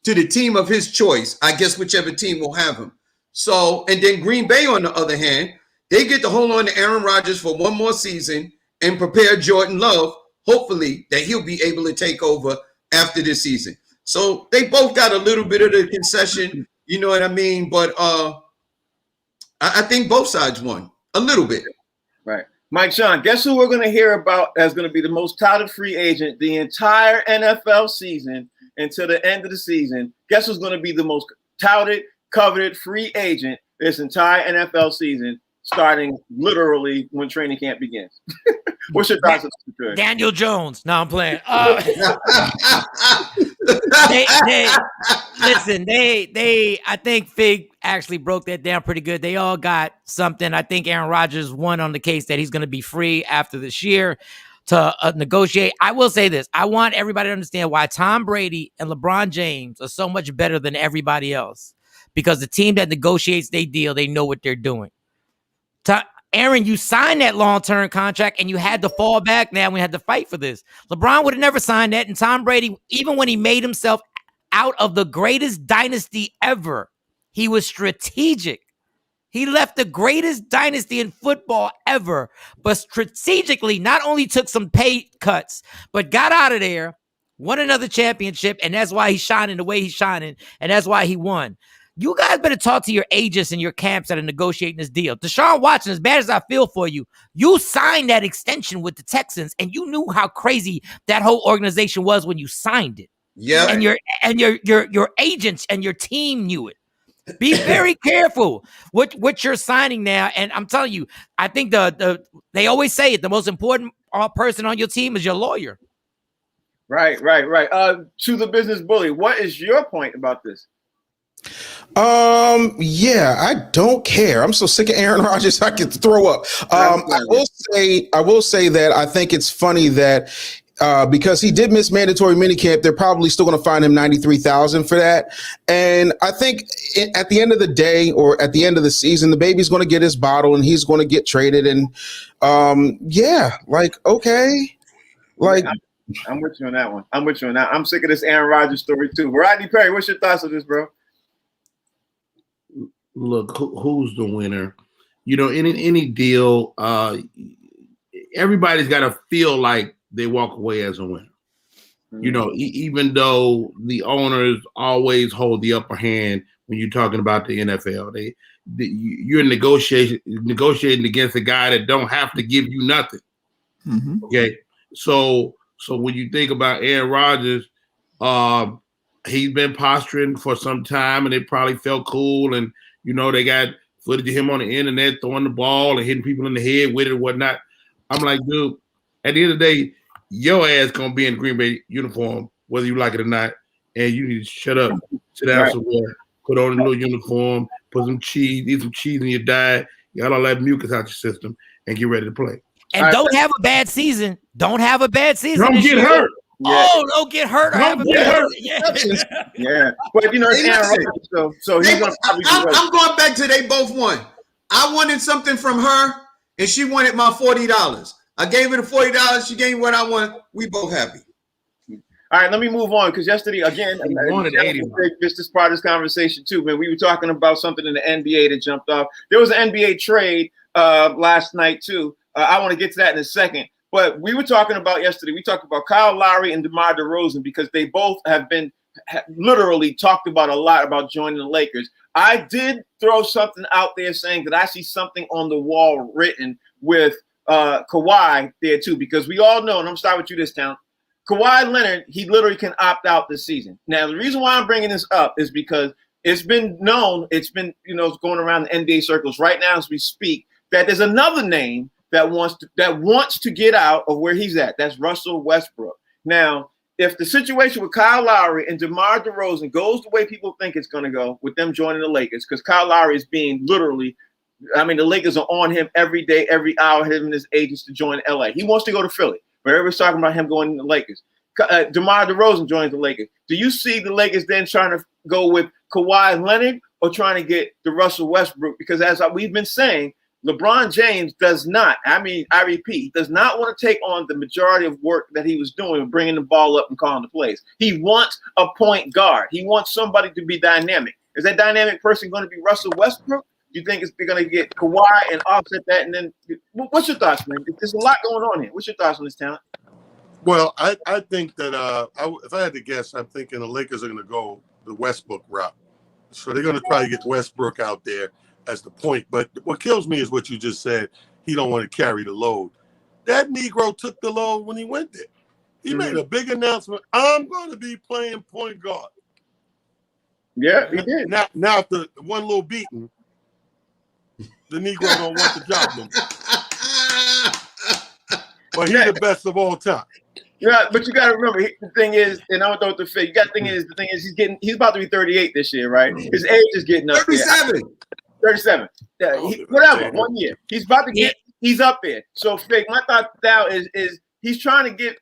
to the team of his choice, I guess whichever team will have him. So, and then Green Bay, on the other hand, they get to hold on to Aaron Rodgers for 1 more season and prepare Jordan Love, hopefully, that he'll be able to take over after this season. So they both got a little bit of the concession, you know what I mean? But I think both sides won a little bit.
Right. Mike Sean, guess who we're going to hear about as going to be the most touted free agent the entire NFL season until the end of the season? Guess who's going to be the most touted, coveted free agent this entire NFL season, starting literally when training camp begins? What's your thoughts on this?
Daniel Jones. No, I'm playing. Listen, I think Fig actually broke that down pretty good. They all got something. I think Aaron Rodgers won on the case that he's going to be free after this year to negotiate. I will say this. I want everybody to understand why Tom Brady and LeBron James are so much better than everybody else. Because the team that negotiates their deal, they know what they're doing. Aaron, you signed that long-term contract and you had to fall back now. We had to fight for this. LeBron would have never signed that. And Tom Brady, even when he made himself out of the greatest dynasty ever, he was strategic. He left the greatest dynasty in football ever, but strategically not only took some pay cuts, but got out of there, won another championship, and that's why he's shining the way he's shining, and that's why he won. You guys better talk to your agents and your camps that are negotiating this deal. Deshaun Watson, as bad as I feel for you, you signed that extension with the Texans, and you knew how crazy that whole organization was when you signed it.
Yeah,
and your agents and your team knew it. Be very careful what you're signing now. And I'm telling you, I think they always say it. The most important person on your team is your lawyer.
Right. To the business bully, what is your point about this?
Yeah, I don't care. I'm so sick of Aaron Rodgers, I could throw up. I will say that I think it's funny that because he did miss mandatory minicamp, they're probably still going to fine him $93,000 for that. And I think at the end of the day, or at the end of the season, the baby's going to get his bottle and he's going to get traded. And okay,
I'm with you on that one. I'm sick of this Aaron Rodgers story too. Rodney Perry, what's your thoughts on this, bro?
Look, who's the winner? In any deal, everybody's got to feel like they walk away as a winner. Mm-hmm. Even though the owners always hold the upper hand when you're talking about the NFL, you're negotiating against a guy that don't have to give you nothing. Mm-hmm. Okay, so when you think about Aaron Rodgers, he's been posturing for some time, and it probably felt cool. And they got footage of him on the internet throwing the ball and hitting people in the head with it and whatnot. I'm like, dude, at the end of the day, your ass gonna be in Green Bay uniform, whether you like it or not, and you need to shut up, sit down somewhere, put on a little uniform, put some cheese, eat some cheese in your diet, get all that mucus out your system, and get ready to play.
And don't have a bad season. Don't get
hurt.
Yeah. Oh, don't get hurt.
Don't get hurt.
Yeah. But it's Aaron Rodgers, so he's gonna probably
I'm going back to they both won. I wanted something from her, and she wanted my $40. I gave her the $40. She gave me what I want. We both happy.
All right, let me move on because yesterday, again, this is part of this conversation too, man. We were talking about something in the NBA that jumped off. There was an NBA trade last night too. I want to get to that in a second. But we were talking about yesterday, we talked about Kyle Lowry and DeMar DeRozan because they both have been literally talked about a lot about joining the Lakers. I did throw something out there saying that I see something on the wall written with Kawhi there too, because we all know, and I'm starting with you this time, Kawhi Leonard, he literally can opt out this season. Now, the reason why I'm bringing this up is because it's been known, it's been, going around the NBA circles right now as we speak, that there's another name that wants to get out of where he's at. That's Russell Westbrook. Now, if the situation with Kyle Lowry and DeMar DeRozan goes the way people think it's going to go with them joining the Lakers, because Kyle Lowry is being literally, the Lakers are on him every day, every hour, him and his agents to join LA. He wants to go to Philly, but everybody's talking about him going to the Lakers. DeMar DeRozan joins the Lakers. Do you see the Lakers then trying to go with Kawhi Leonard or trying to get the Russell Westbrook? Because as we've been saying, LeBron James does not, I repeat, does not want to take on the majority of work that he was doing, bringing the ball up and calling the plays. He wants a point guard. He wants somebody to be dynamic. Is that dynamic person going to be Russell Westbrook? Do you think they're going to get Kawhi and offset that? And then what's your thoughts, man? There's a lot going on here. What's your thoughts on this talent?
Well, I think that if I had to guess, I'm thinking the Lakers are going to go the Westbrook route. So they're going to try to get Westbrook out there as the point. But what kills me is what you just said. He don't want to carry the load. That Negro took the load when he went there. He made a big announcement. I'm going to be playing point guard.
Yeah, he did.
Now after one little beating, the Negro don't want the job no more. But he's the best of all time.
Yeah, but you got to remember the thing is, and I don't know what the fake. The thing is, he's about to be 38 this year, right? His age is getting up
37.
there. 37. Yeah, whatever. 1 year. He's about to get. He's up there. So fake. My thought now is he's trying to get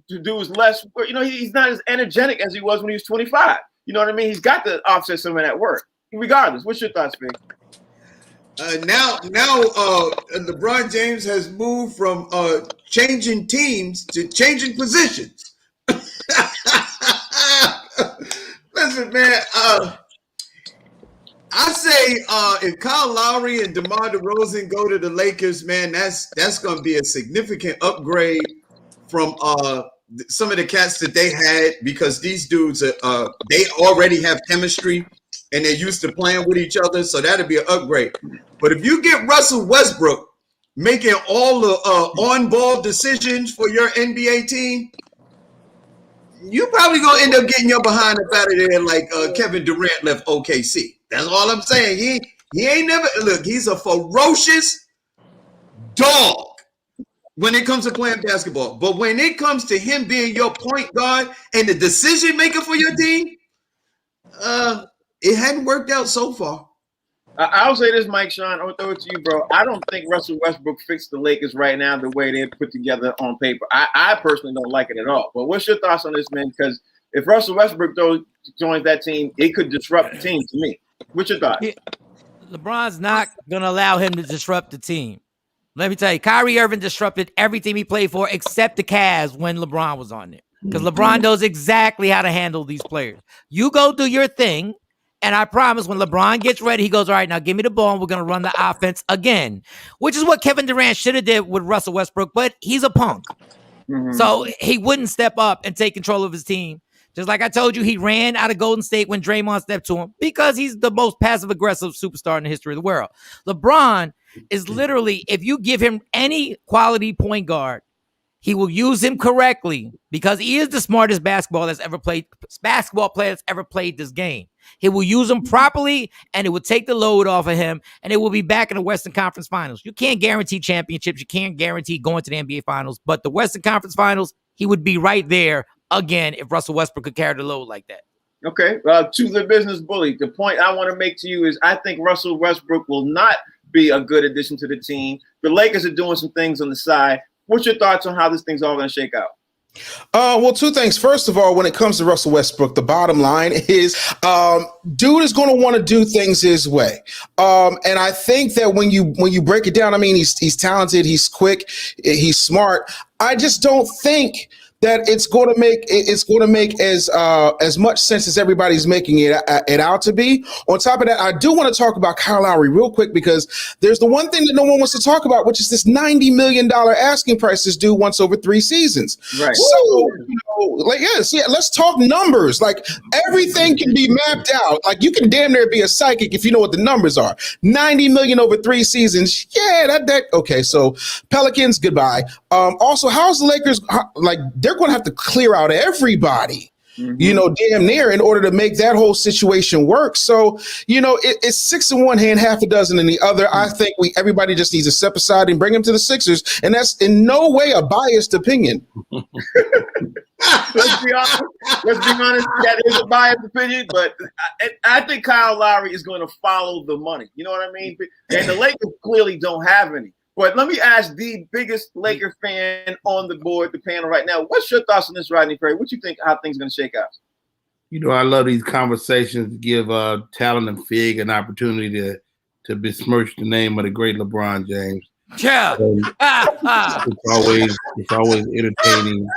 to do his less. You know, he's not as energetic as he was when he was 25. You know what I mean? He's got to offset some of that work. Regardless, what's your thoughts, fake?
Now, LeBron James has moved from changing teams to changing positions. Listen, man. I say if Kyle Lowry and DeMar DeRozan go to the Lakers, man, that's going to be a significant upgrade from some of the cats that they had, because these dudes they already have chemistry and they're used to playing with each other, so that'll be an upgrade. But if you get Russell Westbrook making all the on-ball decisions for your NBA team, you probably gonna end up getting your behind up out of there like Kevin Durant left OKC. That's all I'm saying. He ain't never look. He's a ferocious dog when it comes to playing basketball. But when it comes to him being your point guard and the decision maker for your team, it hadn't worked out so far.
I'll say this, Mike, Sean. I'll throw it to you, bro. I don't think Russell Westbrook fits the Lakers right now the way they're put together on paper. I personally don't like it at all. But what's your thoughts on this, man? Because if Russell Westbrook joins that team, it could disrupt the team to me. What's your thoughts?
LeBron's not going to allow him to disrupt the team. Let me tell you, Kyrie Irving disrupted every team he played for except the Cavs when LeBron was on there. Because LeBron knows exactly how to handle these players. You go do your thing. And I promise when LeBron gets ready, he goes, all right, now give me the ball and we're going to run the offense again, which is what Kevin Durant should have did with Russell Westbrook, but he's a punk. Mm-hmm. So he wouldn't step up and take control of his team. Just like I told you, he ran out of Golden State when Draymond stepped to him because he's the most passive-aggressive superstar in the history of the world. LeBron is literally, if you give him any quality point guard, he will use him correctly because he is the smartest basketball player that's ever played this game. He will use him properly, and it will take the load off of him, and it will be back in the Western Conference Finals. You can't guarantee championships. You can't guarantee going to the NBA Finals, but the Western Conference Finals, he would be right there again if Russell Westbrook could carry the load like that.
Okay, to the business bully, the point I want to make to you is I think Russell Westbrook will not be a good addition to the team. The Lakers are doing some things on the side. What's your thoughts on how this thing's all going to shake out?
Well, two things. First of all, when it comes to Russell Westbrook, the bottom line is dude is going to want to do things his way. And I think that when you break it down, I mean, he's talented, he's quick, he's smart. I just don't think that it's going to make as much sense as everybody's making it out to be. On top of that, I do want to talk about Kyle Lowry real quick because there's the one thing that no one wants to talk about, which is this $90 million asking price this dude wants over 3 seasons. Right. So, let's talk numbers. Like everything can be mapped out. Like you can damn near be a psychic if you know what the numbers are. $90 million over 3 seasons. Yeah, that okay. So Pelicans, goodbye. Also, how's the Lakers they're going to have to clear out everybody, damn near in order to make that whole situation work. So, it's 6 in one hand, half a dozen in the other. I think everybody just needs to step aside and bring him to the Sixers. And that's in no way a biased opinion.
Let's be honest. That is a biased opinion, but I think Kyle Lowry is going to follow the money. You know what I mean? And the Lakers clearly don't have any. But let me ask the biggest Laker fan on the board, the panel right now. What's your thoughts on this, Rodney Perry? What you think how things are going to shake out?
I love these conversations to give Talent and Fig an opportunity to besmirch the name of the great LeBron James.
Yeah.
It's always entertaining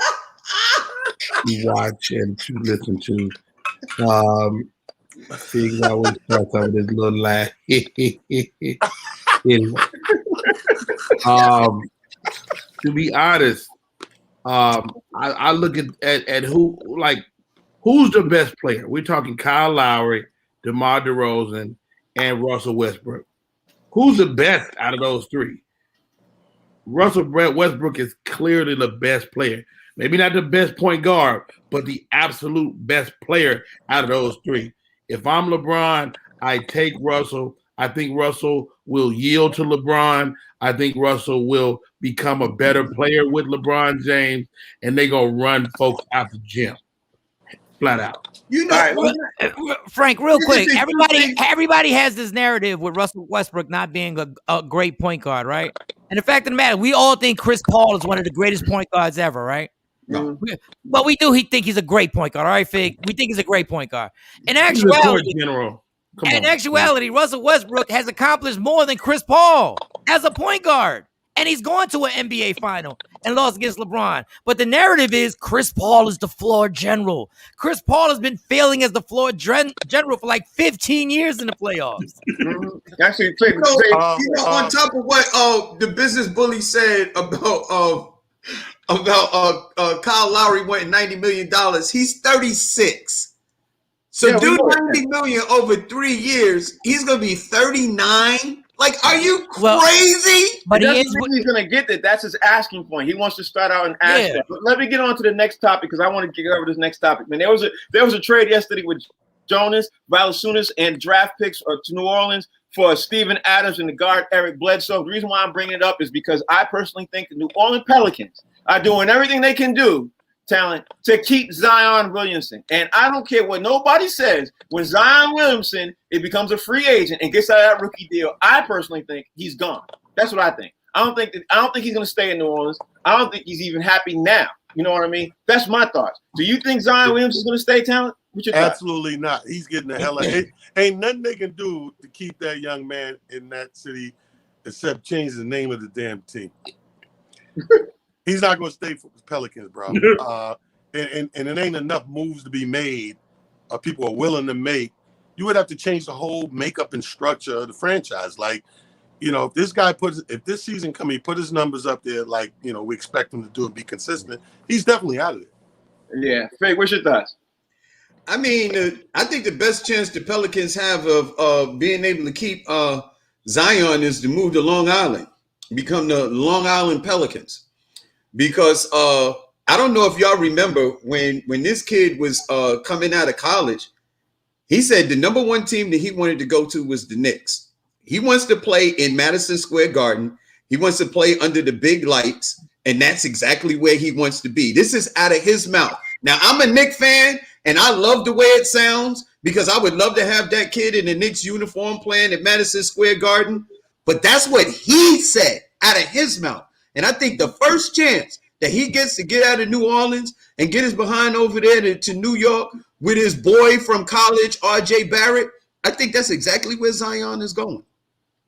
to watch and to listen to. Fig always starts out with his little laugh. To be honest, I look at who's the best player. We're talking Kyle Lowry, DeMar DeRozan, and Russell Westbrook. Who's the best out of those 3? Russell Westbrook is clearly the best player. Maybe not the best point guard, but the absolute best player out of those 3. If I'm LeBron, I take Russell. I think Russell will yield to LeBron. I think Russell will become a better player with LeBron James, and they gonna run folks out the gym, flat out.
You know,
Frank, real quick,
Here's the thing.
everybody has this narrative with Russell Westbrook not being a great point guard, right? And the fact of the matter, we all think Chris Paul is one of the greatest point guards ever, right?
No.
But we do think he's a great point guard, all right, Fig? We think he's a great point guard. In
He's a court
actuality,
general.
Russell Westbrook has accomplished more than Chris Paul as a point guard. And he's going to an NBA final and lost against LeBron. But the narrative is Chris Paul is the floor general. Chris Paul has been failing as the floor general for like 15 years in the playoffs.
Actually,
on top of what the business bully said about Kyle Lowry wanting $90 million, he's 36. So
Yeah,
do $90 million over 3 years, he's gonna be 39. Like, are you crazy?
But
he's going to get that. That's his asking point. He wants to start out and ask that. But let me get on to the next topic because I want to get over this next topic. Man, there was a trade yesterday with Jonas, Valanciunas, and draft picks to New Orleans for Steven Adams and the guard Eric Bledsoe. The reason why I'm bringing it up is because I personally think the New Orleans Pelicans are doing everything they can do, talent, to keep Zion Williamson. And I don't care what nobody says. When Zion Williamson becomes a free agent and gets out of that rookie deal, I personally think he's gone. That's what I think. I don't think he's going to stay in New Orleans. I don't think he's even happy now. You know what I mean? That's my thoughts. Do you think Zion Williamson is going to stay, talent?
Absolutely not. He's getting the hell out. Ain't nothing they can do to keep that young man in that city except change the name of the damn team. He's not going to stay for the Pelicans, bro. And it ain't enough moves to be made or people are willing to make. You would have to change the whole makeup and structure of the franchise. Like, you know, if this season he put his numbers up there like, you know, we expect him to do and be consistent, he's definitely out of it.
Yeah. Fake, what's your thoughts?
I mean, I think the best chance the Pelicans have of being able to keep Zion is to move to Long Island, become the Long Island Pelicans. Because I don't know if y'all remember when this kid was coming out of college, he said the number one team that he wanted to go to was the Knicks. He wants to play in Madison Square Garden. He wants to play under the big lights, and that's exactly where he wants to be. This is out of his mouth. Now, I'm a Knicks fan, and I love the way it sounds because I would love to have that kid in the Knicks uniform playing at Madison Square Garden. But that's what he said out of his mouth. And I think the first chance that he gets to get out of New Orleans and get his behind over there to New York with his boy from college, R.J. Barrett, I think that's exactly where Zion is going.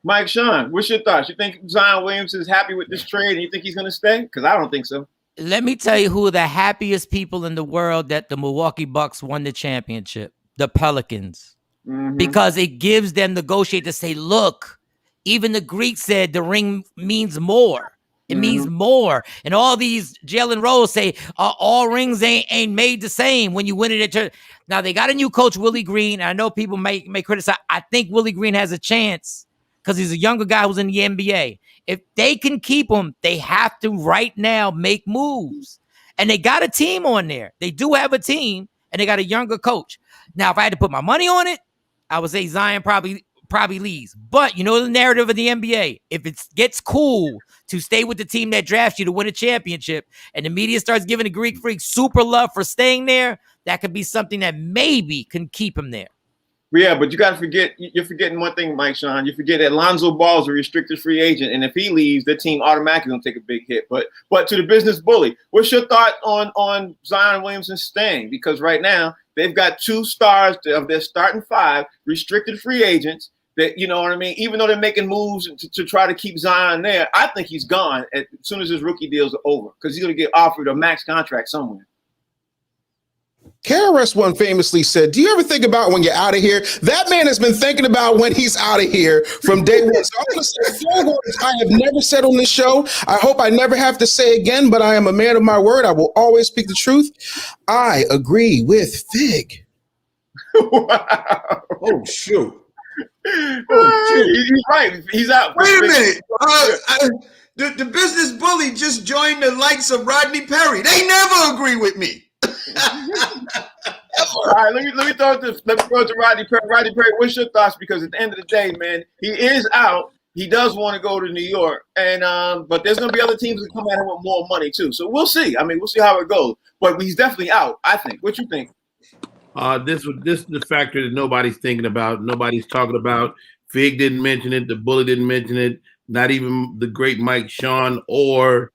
Mike Sean, what's your thoughts? You think Zion Williamson is happy with this trade and you think he's going to stay? Because I don't think so.
Let me tell you who are the happiest people in the world that the Milwaukee Bucks won the championship. The Pelicans. Mm-hmm. Because it gives them negotiate to say, look, even the Greeks said the ring means more. It means more. And all these Jalen Rose say all rings ain't made the same when you win it at Now they got a new coach, Willie Green. I know people may criticize. I think Willie Green has a chance because he's a younger guy who's in the NBA. If they can keep him, they have to right now make moves. And they got a team on there. They do have a team, and they got a younger coach. Now, if I had to put my money on it, I would say Zion probably leaves. But you know the narrative of the NBA. If it gets cool to stay with the team that drafts you to win a championship, and the media starts giving the Greek Freak super love for staying there, that could be something that maybe can keep him there.
Yeah, but you got to forget, you're forgetting one thing, Mike Sean. You forget that Lonzo Ball is a restricted free agent, and if he leaves, the team automatically going to take a big hit. But to the business bully, what's your thought on Zion Williamson staying? Because right now, they've got 2 stars of their starting 5 restricted free agents that, you know what I mean? Even though they're making moves to try to keep Zion there, I think he's gone as soon as his rookie deals are over because he's going to get offered a max contract somewhere.
KRS One famously said, do you ever think about when you're out of here? That man has been thinking about when he's out of here from day one. So I'm going to say 4 words I have never said on this show. I hope I never have to say again, but I am a man of my word. I will always speak the truth. I agree with Fig.
Wow.
Oh, shoot.
He's right. He's out.
Wait a minute. The business bully just joined the likes of Rodney Perry. They never agree with me.
All right, let me throw it to Rodney Perry. Rodney Perry, what's your thoughts? Because at the end of the day, man, he is out. He does want to go to New York, and but there's going to be other teams that come at him with more money too. So we'll see. I mean, we'll see how it goes. But he's definitely out, I think. What you think?
This is the factor that nobody's thinking about. Nobody's talking about. Fig didn't mention it. The Bully didn't mention it. Not even the great Mike Sean or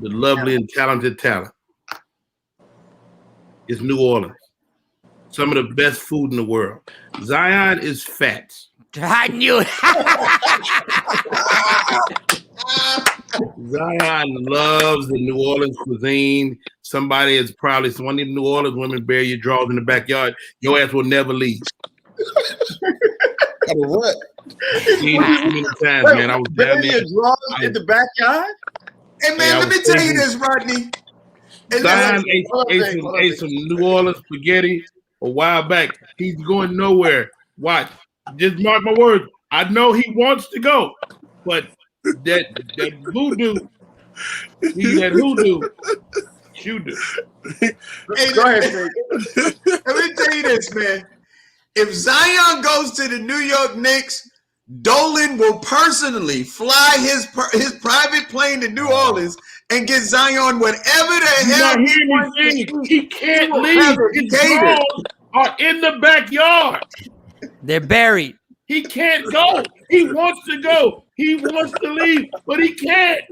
the lovely and talented talent. It's New Orleans. Some of the best food in the world. Zion is fat.
I knew it.
Zion loves the New Orleans cuisine. Somebody is probably one of the New Orleans women bury your drawers in the backyard. Your ass will never leave.
What?
Seen it too many times, man. I was down
Bury your
there.
drawers in the backyard?
Hey, man, let me tell you this, Rodney.
Zion ate some New Orleans spaghetti a while back. He's going nowhere. Watch. Just mark my words. I know he wants to go, but that voodoo, shoot it.
Hey,
Go ahead, Fig.
let me tell you this, man. If Zion goes to the New York Knicks, Dolan will personally fly his private plane to New Orleans and get Zion whatever the hell he wants.
He can't leave. His drawers are in the backyard.
They're buried.
He can't go. He wants to go. He wants to leave, but he can't.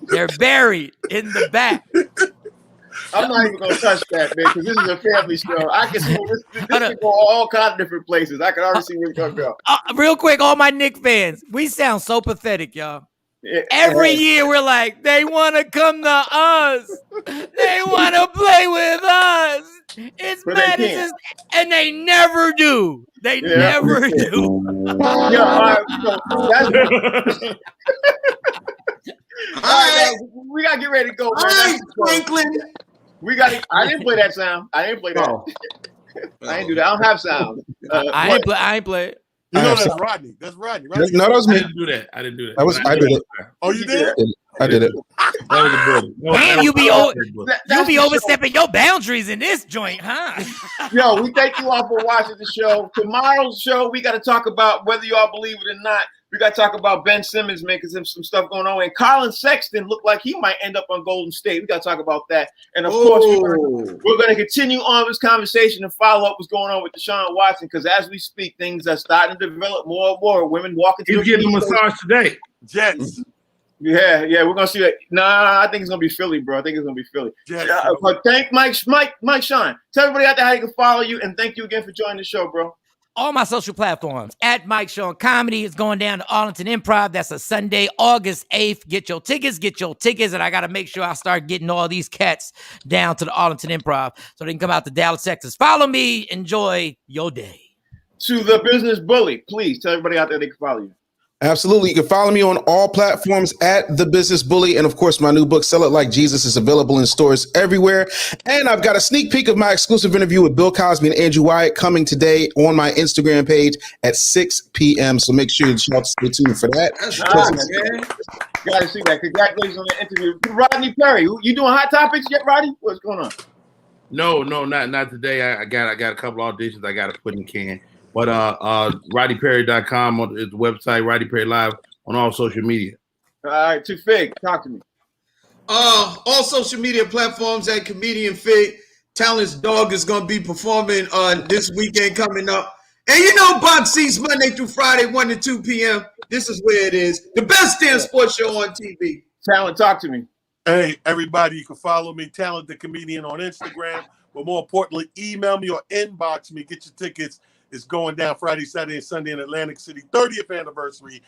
They're buried in the back.
I'm not even gonna touch that, man, because this is a family show. I can see this can go all kinds of different places. I can already see where it's gonna go.
Real quick, all my Knicks fans, we sound so pathetic, y'all. Every year we're like, they want to come to us. They want to play with us. It's Madison, and they never do. They never do.
Yeah, all right. So that's all right, we gotta get ready to go.
All right, Franklin.
I didn't play that sound. I didn't play that. I didn't do that. I don't have sound.
I ain't play.
You know that's Rodney. That's Rodney. Right?
No, that was me.
I didn't do that.
I did it.
Oh, you did?
I did it.
That was a good.
Man, you be overstepping your boundaries in this joint, huh?
Yo, we thank you all for watching the show. Tomorrow's show, we got to talk about, whether y'all believe it or not, we got to talk about Ben Simmons, man, because there's some stuff going on. And Colin Sexton looked like he might end up on Golden State. We got to talk about that. And, of course, we're going to continue on this conversation and follow up what's going on with Deshaun Watson, because as we speak, things are starting to develop more and more. Women walking through.
He's getting a massage today.
Jets.
Yeah, we're gonna see that. Nah, I think it's gonna be Philly, bro. I think it's gonna be Philly. But thank Mike Sean. Tell everybody out there how you can follow you, and thank you again for joining the show, bro.
All my social platforms at Mike Sean Comedy is going down to Arlington Improv. That's a Sunday, August 8th. Get your tickets, and I gotta make sure I start getting all these cats down to the Arlington Improv so they can come out to Dallas, Texas. Follow me. Enjoy your day.
To the Business Bully, please tell everybody out there they can follow you.
Absolutely. You can follow me on all platforms at The Business Bully. And of course, my new book, Sell It Like Jesus, is available in stores everywhere. And I've got a sneak peek of my exclusive interview with Bill Cosby and Andrew Wyatt coming today on my Instagram page at 6 p.m. So make sure you stay tuned for that.
That's nice, man. You got to see that. Congratulations on the interview. Rodney Perry, you doing Hot Topics yet, Rodney? What's going on?
No, not today. I got a couple auditions I got to put in the can. But RodneyPerry.com is the website, Rodney Perry Live on all social media.
All right, to Fig, talk to me.
All social media platforms at Comedian Fig. Talent's Dog is going to be performing this weekend coming up. And you know, box seats Monday through Friday, 1 to 2 p.m. This is where it is. The best damn sports show on TV.
Talent, talk to me.
Hey, everybody, you can follow me, Talent the Comedian, on Instagram. But more importantly, email me or inbox me. Get your tickets. It's going down Friday, Saturday, and Sunday in Atlantic City, 30th anniversary.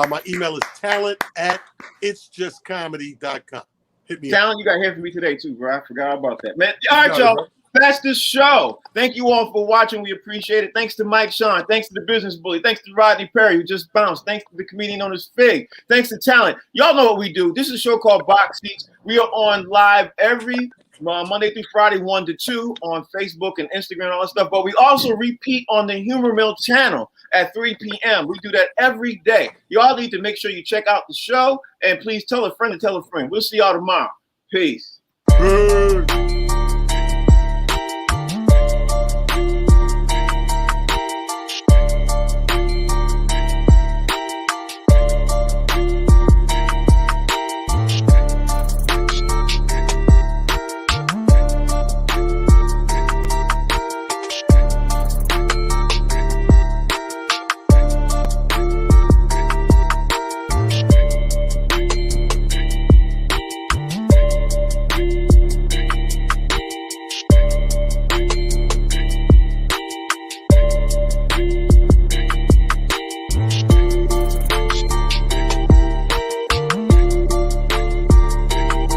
My email is talent@itsjustcomedy.com. Hit me
Talent,
up.
you got to hear from me today, too, bro. I forgot about that. Man, all right, y'all. That's the show. Thank you all for watching. We appreciate it. Thanks to Mike Sean. Thanks to the Business Bully. Thanks to Rodney Perry, who just bounced. Thanks to the comedian known as Fig. Thanks to Talent. Y'all know what we do. This is a show called Box Seats. We are on live every Monday through Friday, 1 to 2 on Facebook and Instagram and all that stuff. But we also repeat on the Humor Mill channel at 3 p.m. We do that every day. Y'all need to make sure you check out the show. And please tell a friend to tell a friend. We'll see y'all tomorrow. Peace.